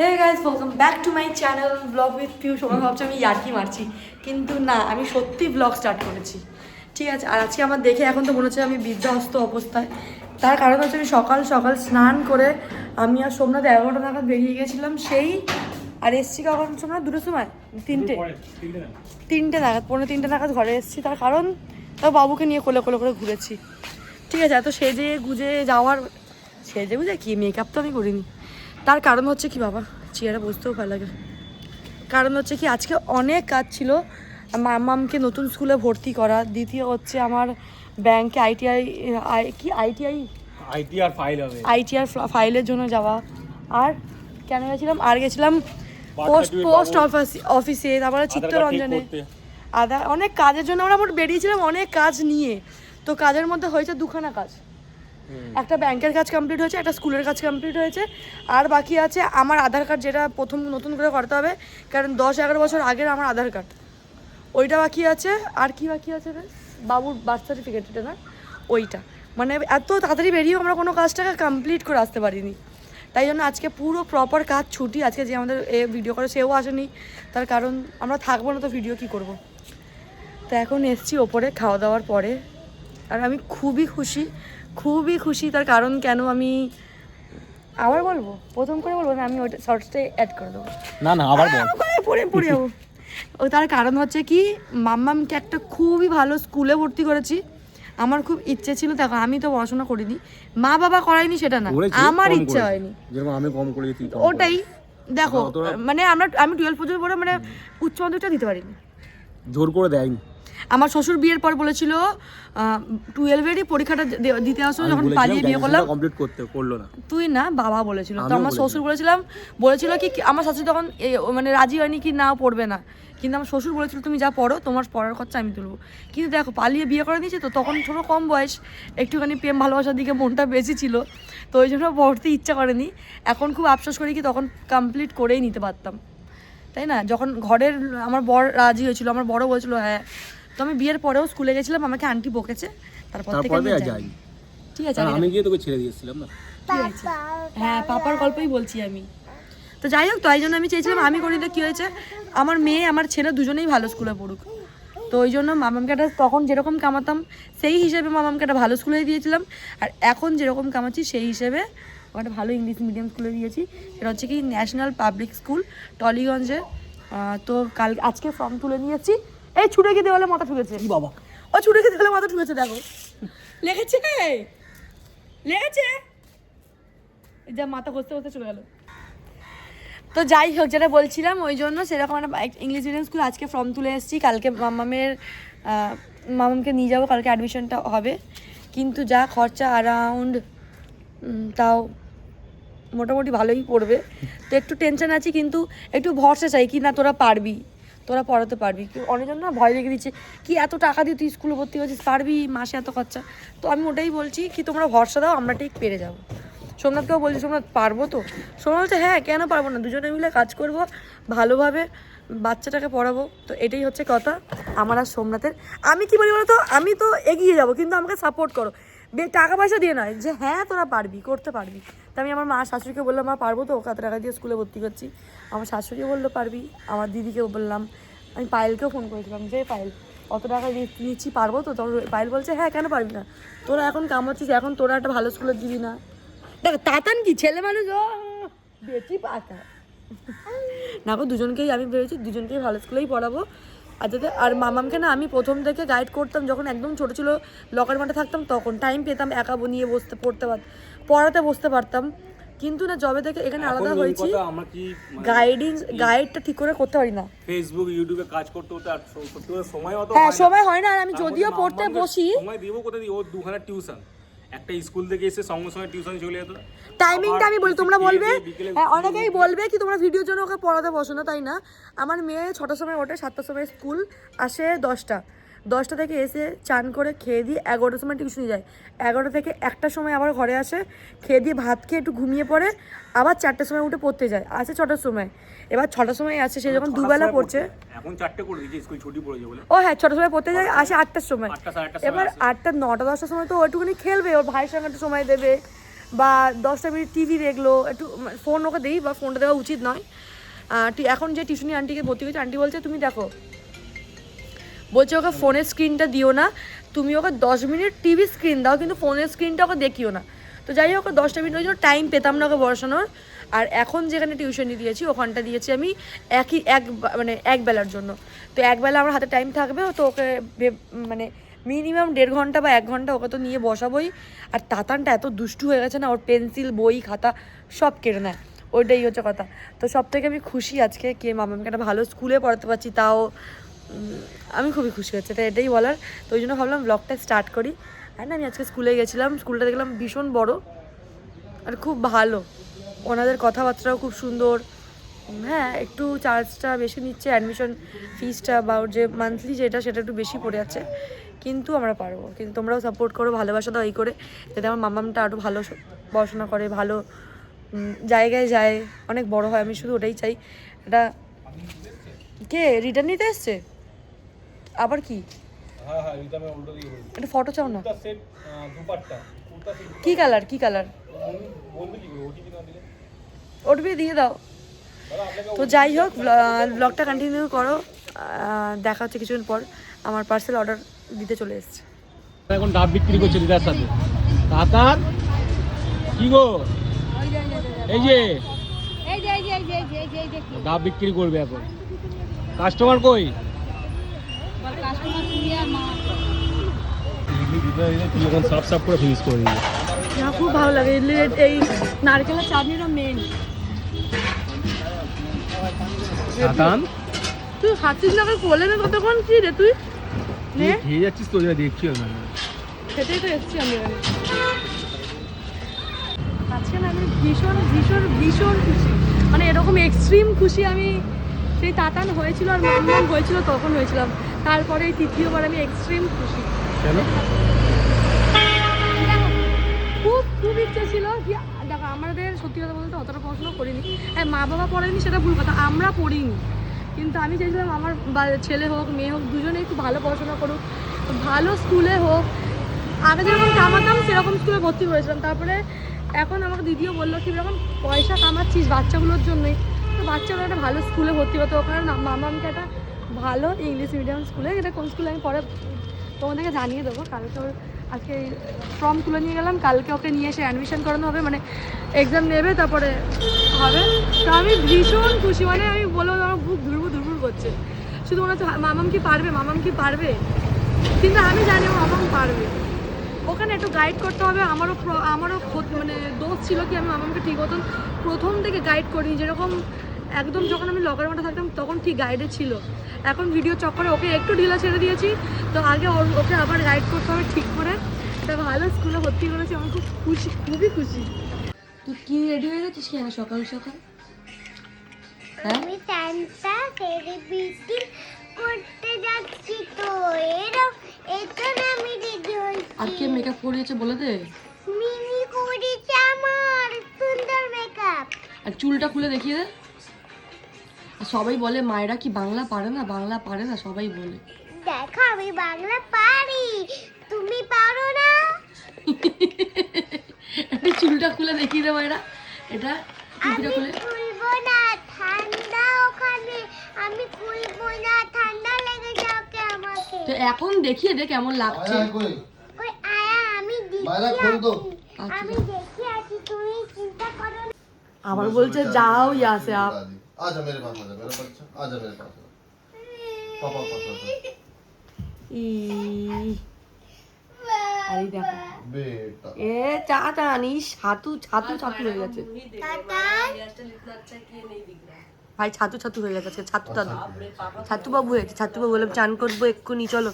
Hey guys, welcome back to my channel vlog with Piyush। তোমরা ভাবছো আমি ইয়ার্কি মারছি, কিন্তু না, আমি সত্যি ব্লগ স্টার্ট করেছি। ঠিক আছে, আর আজকে আমার দেখে এখন তো মনে হচ্ছে আমি বিধ্বস্ত অবস্থায়। তার কারণ হচ্ছে আমি সকাল সকাল স্নান করে আমি আর সোমনাথ 11টা নাগাদ বেরিয়ে গেছিলাম সেই, আর এসছি কখন সোমনাথ? 2টোর সময়, তিনটে নাগাদ, 3:45 নাগাদ ঘরে এসেছি। তার কারণ তাও বাবুকে নিয়ে কোলে কোলে করে ঘুরেছি। ঠিক আছে, এত সেজে গুজে যাওয়ার, সেজে গুজে কি মেকআপ তো আমি করিনি। তার কারণ হচ্ছে কি বাবা, চেয়ারে বসতেও ভালো লাগে। কারণ হচ্ছে কি আজকে অনেক কাজ ছিল। মামামকে নতুন স্কুলে ভর্তি করা, দ্বিতীয় হচ্ছে আমার ব্যাংকে আইটিআর ফাইলের জন্য যাওয়া, আর কেন গেছিলাম, আর গেছিলাম পোস্ট অফিসে, তারপরে চিত্তরঞ্জনে অনেক কাজের জন্য আমরা বেরিয়েছিলাম, অনেক কাজ নিয়ে। তো কাজের মধ্যে হয়েছে দুখানা কাজ, একটা ব্যাংকের কাজ কমপ্লিট হয়েছে, একটা স্কুলের কাজ কমপ্লিট হয়েছে, আর বাকি আছে আমার আধার কার্ড, যেটা প্রথম নতুন করে করতে হবে, কারণ 10-11 বছর আগের আমার আধার কার্ড, ওইটা বাকি আছে। আর কি বাকি আছে রে, বাবুর বার্থ সার্টিফিকেট, এটা না ওইটা। মানে এত তাড়াতাড়ি বেরিয়েও আমরা কোনো কাজটাকে কমপ্লিট করে আসতে পারিনি। তাই জন্য আজকে পুরো প্রপার কাজ ছুটি। আজকে যে আমাদের ভিডিও করে সেও আসেনি, তার কারণ আমরা থাকবো না তো ভিডিও কি করব। তো এখন এসছি ওপরে খাওয়া দাওয়ার পরে, আর আমি খুবই খুশি। তার কারণ কেন আমি আবার বলবো, প্রথম করে বলবো না, আমি ওইটা শর্টসে অ্যাড করে দেবো। না আবার পড়ে যাবো। ও তার কারণ হচ্ছে কি, মাম্মামকে একটা খুবই ভালো স্কুলে ভর্তি করেছি। আমার খুব ইচ্ছে ছিল, দেখো আমি তো পড়াশোনা করিনি, মা বাবা করায়নি সেটা না, আমার ইচ্ছা হয়নি, আমি কম করেছি ওটাই। দেখো মানে আমি 12 পর্যন্ত পড়ে মানে উচ্চ মাধ্যমিকটা দিতে পারিনি, জোর করে দেয়নি। আমার শ্বশুর বিয়ের পর বলেছিল 12-এরই পরীক্ষাটা দিতে আসো, যখন পালিয়ে বিয়ে করলাম কমপ্লিট করতে করলো না। তুই না, বাবা বলেছিল। তো আমার শ্বশুর বলেছিল কি, আমার শাশুড়ি তখন মানে রাজি হয়নি কি না পড়বে না, কিন্তু আমার শ্বশুর বলেছিল তুমি যা পড়ো, তোমার পড়ার খরচা আমি তুলবো। কিন্তু দেখো পালিয়ে বিয়ে করে দিয়েছে, তো তখন ছোটো কম বয়স, একটুখানি প্রেম ভালোবাসার দিকে মনটা বেশি ছিল, তো ওই জন্য পড়তে ইচ্ছা করেনি। এখন খুব আফসোস করি কি তখন কমপ্লিট করেই নিতে পারতাম, তাই না? যখন ঘরের আমার বর রাজি হয়েছিল, আমার বড় বলেছিল হ্যাঁ, তো আমি বিয়ের পরেও স্কুলে গেছিলাম, আমাকে আন্টি বকেছে, তারপর থেকে আমি যাই। ঠিক আছে, আমি গিয়ে তোকে ছেড়ে দিয়েছিলাম না। হ্যাঁ, পাপার গল্পই বলছি আমি। তো যাই হোক, তাই জন্য আমি চেয়েছিলাম আমি করি, তো কী হয়েছে, আমার মেয়ে আমার ছেলে দুজনেই ভালো স্কুলে পড়ুক। তো ওই জন্য মামামকে একটা, তখন যেরকম কামাতাম সেই হিসেবে মামামকে একটা ভালো স্কুলে দিয়েছিলাম, আর এখন যেরকম কামাচ্ছি সেই হিসেবে একটা ভালো ইংলিশ মিডিয়াম স্কুলে দিয়েছি। সেটা হচ্ছে কি ন্যাশনাল পাবলিক স্কুল টলিগঞ্জে। তো আজকে ফর্ম তুলে নিয়েছি। এই ছুটে গিয়ে দেওয়ালে মাথা ঠুকেছে বাবা, ও ছুটে গিয়ে দেওয়ালে মাথা ঠুকেছে, দেখো লেগেছে যা মাথা ঘষতে চলে গেল। তো যাই হোক, যেটা বলছিলাম, ওই জন্য সেরকম একটা ইংলিশ মিডিয়াম স্কুল আজকে ফর্ম তুলে এসেছি। কালকে মামামকে নিয়ে যাবো, কালকে অ্যাডমিশনটা হবে। কিন্তু যা খরচা অ্যারাউন্ড, তাও মোটামুটি ভালোই পড়বে। তো একটু টেনশন আছে, কিন্তু একটু ভরসা চাই কি না তোরা পারবি, তোরা পড়াতে পারবি। অনেকজন না ভয় লেগে দিচ্ছে কি এত টাকা দিয়ে তুই স্কুলে ভর্তি হচ্ছিস, পারবি, মাসে এত খরচা। তো আমি ওটাই বলছি কি তোমরা ভরসা দাও, আমরা ঠিক পেরে যাবো। সোমনাথকেও বলছি, সোমনাথ পারবো তো? সোমনাথ বলছে হ্যাঁ, কেন পারবো না, দুজনে মিলে কাজ করব, ভালোভাবে বাচ্চাটাকে পড়াবো। তো এটাই হচ্ছে কথা আমার আর সোমনাথের। আমি কি বলি বলো তো, আমি তো এগিয়ে যাবো, কিন্তু আমাকে সাপোর্ট করো, টাকা পয়সা দিয়ে নয়, যে হ্যাঁ তোরা পারবি, করতে পারবি। তো আমি আমার মা শাশুড়িকে বললাম, মা পারবো তো, কত টাকা দিয়ে স্কুলে ভর্তি করছি। আমার শাশুড়িও বললো পারবি, আমার দিদিকেও বললাম, আমি পায়েলকেও ফোন করেছিলাম যে পায়েল কত টাকা নিচ্ছি, পারবো তো? তখন পায়েল বলছে হ্যাঁ, কেন পারবি না, তোরা এখন কামাচ্ছিস, এখন তোরা একটা ভালো স্কুলে দিবি না। দেখো তাতান কি ছেলে মানুষ, ও বেশি পাকা না গো। দুজনকেই আমি ভেবেছি দুজনকেই ভালো স্কুলেই পড়াবো। আর যাতে, আর মামামকে না আমি প্রথম থেকে গাইড করতাম, যখন একদম ছোটো ছিল লকার মাঠে থাকতাম, তখন টাইম পেতাম, একা নিয়ে পড়াতে বসতে পারতাম। কিন্তু না, জবে থেকে এখানে আলাদা হয়েছি, গাইডটা ঠিক করে করতে পারি না। ফেসবুক ইউটিউবে কাজ করতে আর সময় অত সময় হয় না। আর আমি যদিও পড়তে বসি, সময় দিব কোথায় দিই, ও দুখানা টিউশন, একটা স্কুল থেকে এসে সঙ্গে সঙ্গে টিউশন চলে যেত। টাইমিংটা আমি বলি, তোমরা বলবে, হ্যাঁ অনেকেই বলবে কি তোমরা ভিডিওর জন্য ওকে পড়াতে বসো না, তাই না? আমার মেয়ে 6টার সময় ওঠে, 7টার সময় স্কুল আসে, 10টা থেকে এসে চান করে খেয়ে দিয়ে 11টার সময় টিউশনে যায়, 11টা থেকে 1টার সময় আবার ঘরে আসে, খেয়ে দিয়ে ভাত খেয়ে একটু ঘুমিয়ে পড়ে, আবার 4টার সময় উঠে পড়তে যায়, আসে 6টার সময়। এবার 6টার সময় আসে, সে যখন দুবেলা পড়ছে, এখন 4টে করে দিয়েছে, স্কুল ছুটি পড়ে যায় বলে। ও হ্যাঁ, 6টার সময় পড়তে যায়, আসে 8টার সময়। এবার 8টা 9টা 10টার সময় তো ওইটুকুনি খেলবে, ওর ভাইয়ের সঙ্গে একটু সময় দেবে, বা 10টা মিনিট টিভি দেখলো, একটু ফোন ওকে দিই, বা ফোনটা দেওয়া উচিত নয়। এখন যে টিউশনি আন্টিকে ভর্তি হয়েছে, আন্টি বলছে তুমি দেখো, বলছে ওকে ফোনের স্ক্রিনটা দিও না, তুমি ওকে 10 মিনিট টিভি স্ক্রিন দাও, কিন্তু ফোনের স্ক্রিনটা ওকে দেখিও না। তো যাই হোক, 10টা মিনিট ওই জন্য টাইম পেতাম না ওকে বসানোর। আর এখন যেখানে টিউশনি দিয়েছি ওখানটা দিয়েছি আমি মানে এক বেলার জন্য। তো এক বেলা আমার হাতে টাইম থাকবে, তো ওকে মানে মিনিমাম 1.5 ঘন্টা বা 1 ঘন্টা ওকে তো নিয়ে বসাবোই। আর তাতানটা এত দুষ্টু হয়ে গেছে না, ওর পেন্সিল বই খাতা সব কেড়ে নেয়, ওইটাই হচ্ছে কথা। তো সব থেকে আমি খুশি আজকে কে মামাকে একটা ভালো স্কুলে পড়াতে পারছি, তাও আমি খুবই খুশি হচ্ছে, তাই এটাই বলার। তো ওই জন্য ভাবলাম ব্লগটা স্টার্ট করি। আর না, আমি আজকে স্কুলে গেছিলাম, স্কুলটা দেখলাম ভীষণ বড় আর খুব ভালো, ওনাদের কথাবার্তাও খুব সুন্দর। হ্যাঁ, একটু চার্জটা বেশি নিচ্ছে, অ্যাডমিশন ফিসটা বা ওর যে মান্থলি সেটা একটু বেশি পড়ে যাচ্ছে, কিন্তু আমরা পারবো। কিন্তু তোমরাও সাপোর্ট করো, ভালোবাসা দাও এই করে, যাতে আমার মামামটা আরও ভালো পড়াশোনা করে, ভালো জায়গায় যায়, অনেক বড় হয়। আমি শুধু ওটাই চাই। এটা কে রিটার্ন নিতে এসছে আবার? কি একটা ফটো চাও না? কি কালার, কি কালার? ওটবি দিয়ে দাও। তো যাই হোক, ব্লগটা কন্টিনিউ করো, দেখা হচ্ছে কিছুদিন পর। আমার পার্সেল অর্ডার দিতে চলে এসেছে। এখন ডাব বিক্রি করছে দিদার সাথে। তাতার কি গো, এই যে ডাব বিক্রি করবে এখন। কাস্টমার কই? সাফ সাফ করে ফিনিশ করে দিবে। আমার খুব ভালো লাগে এই নারকেলের চাটনিটা মেন। তাতান তুই হাতিস না, কোলে না কতক্ষণ? কি রে তুই খেয়ে যাচ্ছিস তো, দেখছি সেটাই তো এসছি আমি এখানে। আজকে না আমি ভীষণ ভীষণ ভীষণ খুশি, মানে এরকম এক্সট্রিম খুশি আমি সেই তাতান হয়েছিল আর মামমাম হয়েছিল তখন হয়েছিলাম, তারপরে এই তৃতীয়বার আমি এক্সট্রিম খুশি। কেন? খুব খুব ইচ্ছে ছিল কি, দেখো আমাদের সত্যি কথা বলতে অতটা পড়াশোনা করিনি। হ্যাঁ, মা বাবা পড়েনি সেটা ভুল কথা, আমরা পড়িনি, কিন্তু আমি চাইছিলাম আমার ছেলে হোক মেয়ে হোক দুজনেই একটু ভালো পড়াশোনা করুক, ভালো স্কুলে হোক। আগে যেরকম কামাতাম সেরকম স্কুলে ভর্তি করেছিলাম। তারপরে এখন আমাকে দিদিও বললো কি, যখন পয়সা কামাচ্ছিস বাচ্চাগুলোর জন্যই, তো বাচ্চাগুলো একটা ভালো স্কুলে ভর্তি হতো। ওখানে মামাকে একটা ভালো ইংলিশ মিডিয়াম স্কুলে, এটা কোন স্কুলে আমি পরে তোমাদেরকে জানিয়ে দেবো। কালকে ওর আজকে ফর্ম তুলে নিয়ে গেলাম, কালকে ওকে নিয়ে এসে অ্যাডমিশন করানো হবে, মানে এক্সাম নেবে তারপরে হবে। তো আমি ভীষণ খুশি, মানে আমি বলবো আমার বুক ধুরবুর ধুরবুর করছে। শুধু মনে হচ্ছে মামাম কি পারবে, মামাম কি পারবে, কিন্তু আমি জানি মামাম পারবে। ওখানে একটু গাইড করতে হবে, আমারও মানে দোষ ছিল কি আমি মামামকে ঠিক মতন প্রথম থেকে গাইড করিনি। যেরকম একদম যখন আমি লকারের মধ্যে থাকতাম তখন ঠিক গাইডে ছিল, এখন ভিডিও চক্করে ওকে একটু ঢিলা ছেড়ে দিয়েছি। তো আগে ওকে আবার গাইড করতে হবে ঠিক করে, একটা ভালো স্কুলে ভর্তি করেছি, আমি খুব খুশি, খুবই খুশি। তুই কি রেডি হয়ে গেছিস কেন সকাল সকাল? আমি সান্তা সেলিব্রিটি করতে যাচ্ছি, তো এখানে আমি রেডি হয়েছি। আর কে মেকআপ করিয়েছে বলে দে। মিনি করেছে আমার সুন্দর মেকআপ। আর চুলটা খুলে দেখিয়ে দে। আর সবাই বলে মায়েরা কি বাংলা পারে না, বাংলা পারে না, সবাই বলে। দেখো আমি বাংলা পারি, তুমি পারো না। এটা চুলটা খুলে দেখিয়ে দে মায়েরা, এটা চুলটা খুলে। খুলবো না, ঠান্ডা ওখানে, আমি খুলবো না, ঠান্ডা লেগে যাবে আমাকে। তো এখন দেখিয়ে দে কেমন লাগছে। ওই আয়া আমি আমি দেখি আছি, তুমি চিন্তা করো না। আবার বলছে যাও ইয়াসে আপ। आजा मेरे पास, आजा मेरा बच्चा, आजा मेरे पास, पापा पास आजा আরে দেখো बेटा। এ চাটা আনিস, ছাতু ছাতু ছাতু হয়ে গেছে ভাই, ছাতু ছাতু হয়ে গেছে আজকে, ছাতু দাদু, ছাতু বাবু হয়েছে, ছাতু বাবু বললাম চান করবো এক্ষুনি চলো।